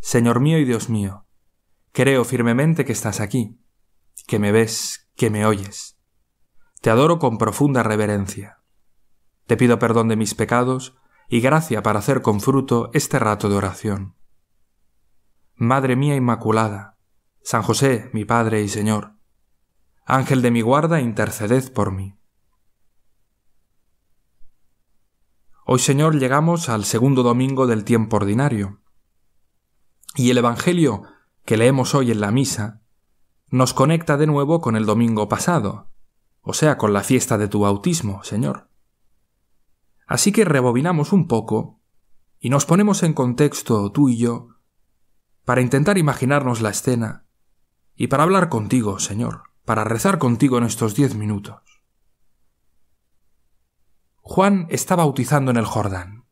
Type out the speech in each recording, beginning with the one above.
Señor mío y Dios mío, creo firmemente que estás aquí, que me ves, que me oyes. Te adoro con profunda reverencia. Te pido perdón de mis pecados y gracia para hacer con fruto este rato de oración. Madre mía Inmaculada, San José, mi Padre y Señor, Ángel de mi guarda, interceded por mí. Hoy, Señor, llegamos al segundo domingo del tiempo ordinario, y el Evangelio que leemos hoy en la misa nos conecta de nuevo con el domingo pasado, o sea, con la fiesta de tu bautismo, Señor. Así que rebobinamos un poco y nos ponemos en contexto tú y yo para intentar imaginarnos la escena y para hablar contigo, Señor, para rezar contigo en estos 10 minutos. Juan está bautizando en el Jordán.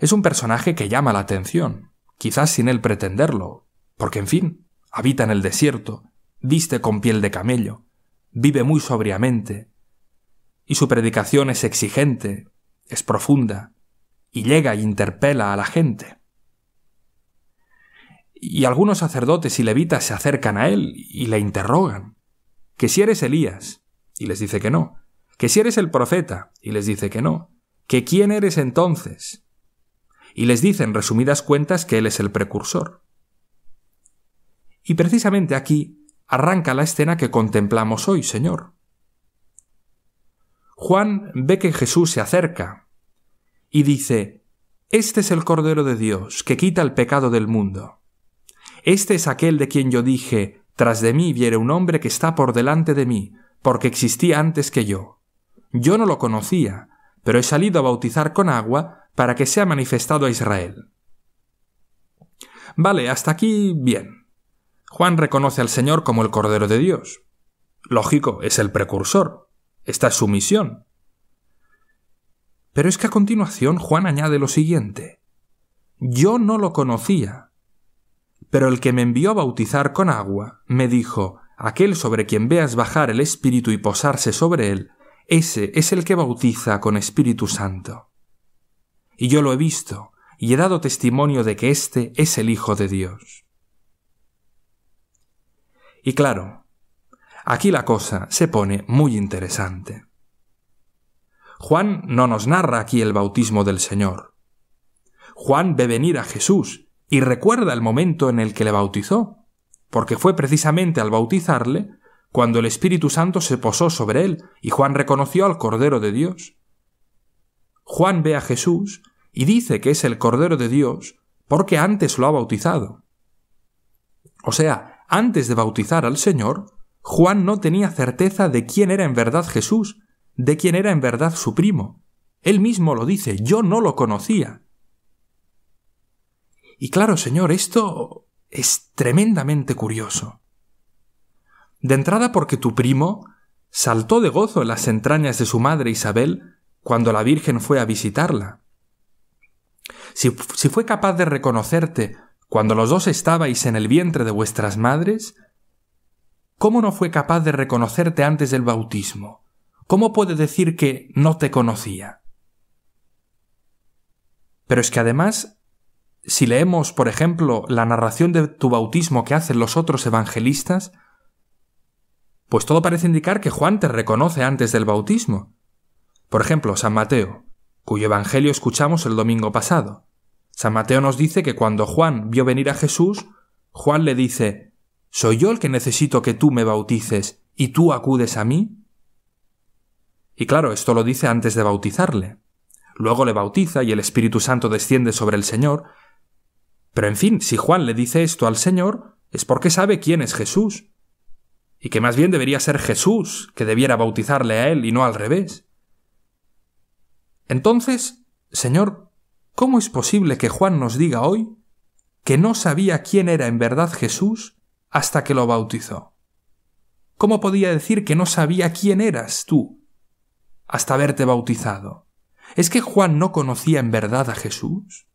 Es un personaje que llama la atención, quizás sin él pretenderlo, porque, en fin, habita en el desierto, viste con piel de camello, vive muy sobriamente, y su predicación es exigente, es profunda, y llega e interpela a la gente. Y algunos sacerdotes y levitas se acercan a él y le interrogan, que si eres Elías, y les dice que no, que si eres el profeta, y les dice que no, que quién eres entonces, y les dice en resumidas cuentas que él es el precursor. Y precisamente aquí arranca la escena que contemplamos hoy, Señor. Juan ve que Jesús se acerca y dice: «Este es el Cordero de Dios, que quita el pecado del mundo. Este es aquel de quien yo dije, tras de mí viene un hombre que está por delante de mí, porque existía antes que yo. Yo no lo conocía, pero he salido a bautizar con agua para que sea manifestado a Israel». Vale, hasta aquí bien. Juan reconoce al Señor como el Cordero de Dios. Lógico, es el precursor. Esta es su misión. Pero es que a continuación Juan añade lo siguiente: «Yo no lo conocía, pero el que me envió a bautizar con agua me dijo, aquel sobre quien veas bajar el Espíritu y posarse sobre él, ese es el que bautiza con Espíritu Santo. Y yo lo he visto, y he dado testimonio de que éste es el Hijo de Dios». Y claro, aquí la cosa se pone muy interesante. Juan no nos narra aquí el bautismo del Señor. Juan ve venir a Jesús y recuerda el momento en el que le bautizó, porque fue precisamente al bautizarle cuando el Espíritu Santo se posó sobre él y Juan reconoció al Cordero de Dios. Juan ve a Jesús y dice que es el Cordero de Dios porque antes lo ha bautizado. O sea, antes de bautizar al Señor, Juan no tenía certeza de quién era en verdad Jesús, de quién era en verdad su primo. Él mismo lo dice: «Yo no lo conocía». Y claro, Señor, esto es tremendamente curioso. De entrada porque tu primo saltó de gozo en las entrañas de su madre Isabel cuando la Virgen fue a visitarla. Si fue capaz de reconocerte cuando los dos estabais en el vientre de vuestras madres, ¿cómo no fue capaz de reconocerte antes del bautismo? ¿Cómo puede decir que no te conocía? Pero es que además, si leemos, por ejemplo, la narración de tu bautismo que hacen los otros evangelistas, pues todo parece indicar que Juan te reconoce antes del bautismo. Por ejemplo, San Mateo, cuyo evangelio escuchamos el domingo pasado. San Mateo nos dice que cuando Juan vio venir a Jesús, Juan le dice: «¿Soy yo el que necesito que tú me bautices y tú acudes a mí?». Y claro, esto lo dice antes de bautizarle. Luego le bautiza y el Espíritu Santo desciende sobre el Señor. Pero en fin, si Juan le dice esto al Señor, es porque sabe quién es Jesús. Y que más bien debería ser Jesús que debiera bautizarle a él y no al revés. Entonces, Señor, ¿cómo es posible que Juan nos diga hoy que no sabía quién era en verdad Jesús hasta que lo bautizó? ¿Cómo podía decir que no sabía quién eras tú hasta haberte bautizado? ¿Es que Juan no conocía en verdad a Jesús?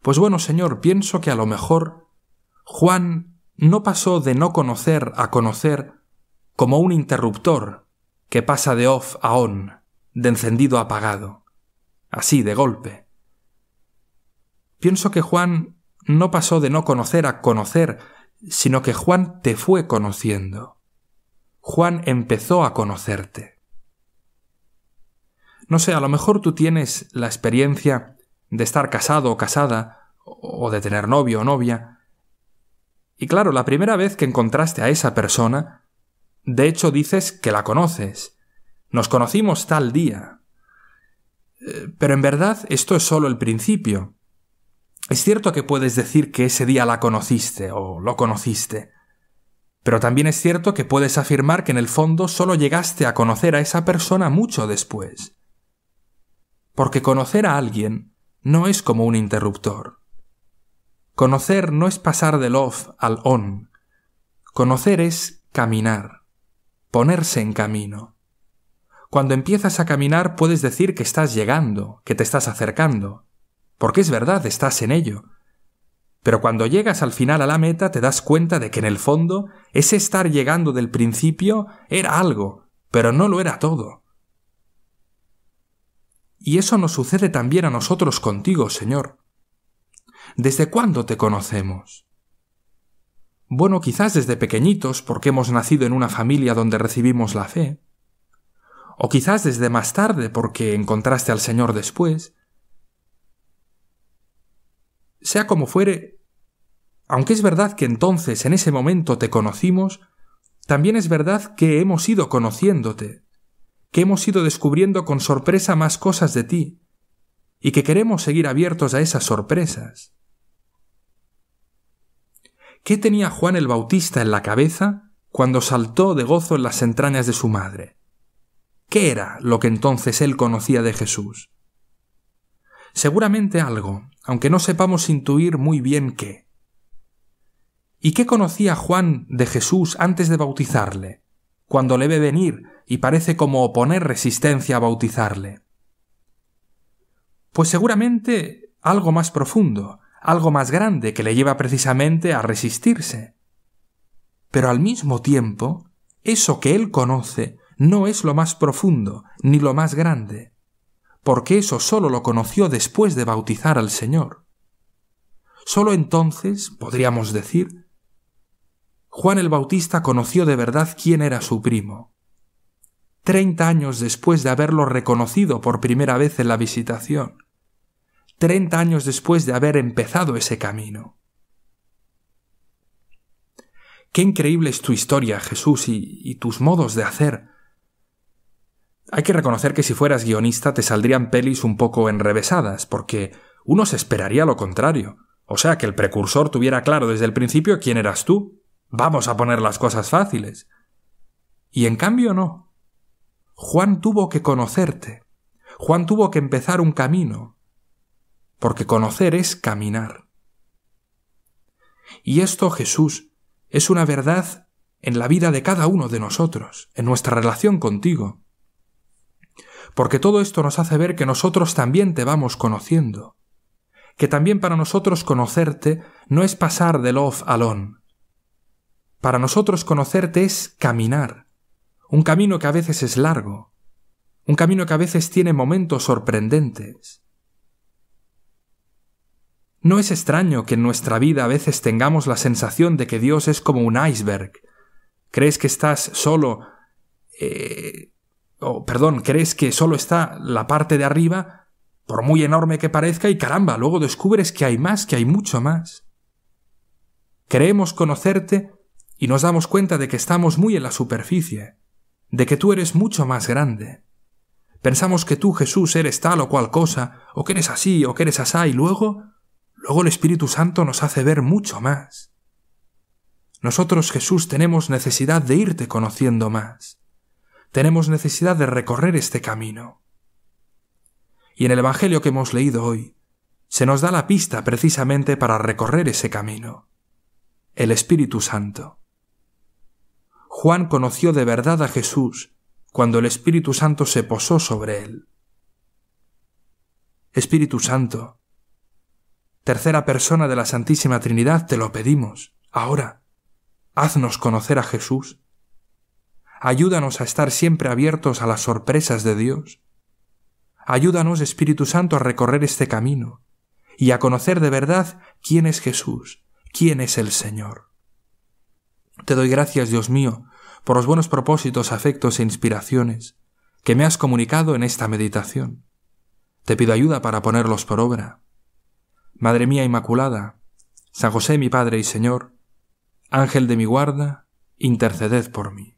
Pues bueno, Señor, pienso que a lo mejor Juan no pasó de no conocer a conocer como un interruptor que pasa de off a on, de encendido a apagado, así de golpe. pienso que Juan no pasó de no conocer a conocer, sino que Juan te fue conociendo. Juan empezó a conocerte. No sé, a lo mejor tú tienes la experiencia de estar casado o casada, o de tener novio o novia, y claro, la primera vez que encontraste a esa persona, de hecho dices que la conoces. Nos conocimos tal día. Pero en verdad esto es solo el principio. Es cierto que puedes decir que ese día la conociste o lo conociste, pero también es cierto que puedes afirmar que en el fondo solo llegaste a conocer a esa persona mucho después. Porque conocer a alguien no es como un interruptor. Conocer no es pasar del off al on. Conocer es caminar, ponerse en camino. Cuando empiezas a caminar puedes decir que estás llegando, que te estás acercando, porque es verdad, estás en ello. Pero cuando llegas al final a la meta te das cuenta de que en el fondo ese estar llegando del principio era algo, pero no lo era todo. Y eso nos sucede también a nosotros contigo, Señor. ¿Desde cuándo te conocemos? Bueno, quizás desde pequeñitos, porque hemos nacido en una familia donde recibimos la fe. O quizás desde más tarde, porque encontraste al Señor después. Sea como fuere, aunque es verdad que entonces, en ese momento, te conocimos, también es verdad que hemos ido conociéndote, que hemos ido descubriendo con sorpresa más cosas de ti, y que queremos seguir abiertos a esas sorpresas. ¿Qué tenía Juan el Bautista en la cabeza cuando saltó de gozo en las entrañas de su madre? ¿Qué era lo que entonces él conocía de Jesús? Seguramente algo, aunque no sepamos intuir muy bien qué. ¿Y qué conocía Juan de Jesús antes de bautizarle, cuando le ve venir y parece como oponer resistencia a bautizarle? Pues seguramente algo más profundo, algo más grande que le lleva precisamente a resistirse. Pero al mismo tiempo, eso que él conoce no es lo más profundo ni lo más grande, porque eso solo lo conoció después de bautizar al Señor. Solo entonces, podríamos decir, Juan el Bautista conoció de verdad quién era su primo. 30 años después de haberlo reconocido por primera vez en la visitación. 30 años después de haber empezado ese camino. Qué increíble es tu historia, Jesús, y tus modos de hacer. Hay que reconocer que si fueras guionista te saldrían pelis un poco enrevesadas, porque uno se esperaría lo contrario. O sea, que el precursor tuviera claro desde el principio quién eras tú. Vamos a poner las cosas fáciles. Y en cambio no. Juan tuvo que conocerte. Juan tuvo que empezar un camino. Porque conocer es caminar. Y esto, Jesús, es una verdad en la vida de cada uno de nosotros, en nuestra relación contigo. Porque todo esto nos hace ver que nosotros también te vamos conociendo, que también para nosotros conocerte no es pasar del off al on. Para nosotros conocerte es caminar, un camino que a veces es largo, un camino que a veces tiene momentos sorprendentes. No es extraño que en nuestra vida a veces tengamos la sensación de que Dios es como un iceberg. Crees que estás solo... crees que solo está la parte de arriba, por muy enorme que parezca, y caramba, luego descubres que hay más, que hay mucho más. Creemos conocerte y nos damos cuenta de que estamos muy en la superficie, de que tú eres mucho más grande. Pensamos que tú, Jesús, eres tal o cual cosa, o que eres así, o que eres asá, y luego el Espíritu Santo nos hace ver mucho más. Nosotros, Jesús, tenemos necesidad de irte conociendo más. Tenemos necesidad de recorrer este camino. Y en el Evangelio que hemos leído hoy, se nos da la pista precisamente para recorrer ese camino. El Espíritu Santo. Juan conoció de verdad a Jesús cuando el Espíritu Santo se posó sobre él. Espíritu Santo, tercera persona de la Santísima Trinidad, te lo pedimos. Ahora, haznos conocer a Jesús. Ayúdanos a estar siempre abiertos a las sorpresas de Dios. Ayúdanos, Espíritu Santo, a recorrer este camino y a conocer de verdad quién es Jesús, quién es el Señor. Te doy gracias, Dios mío, por los buenos propósitos, afectos e inspiraciones que me has comunicado en esta meditación. Te pido ayuda para ponerlos por obra. Madre mía Inmaculada, San José mi Padre y Señor, Ángel de mi guarda, interceded por mí.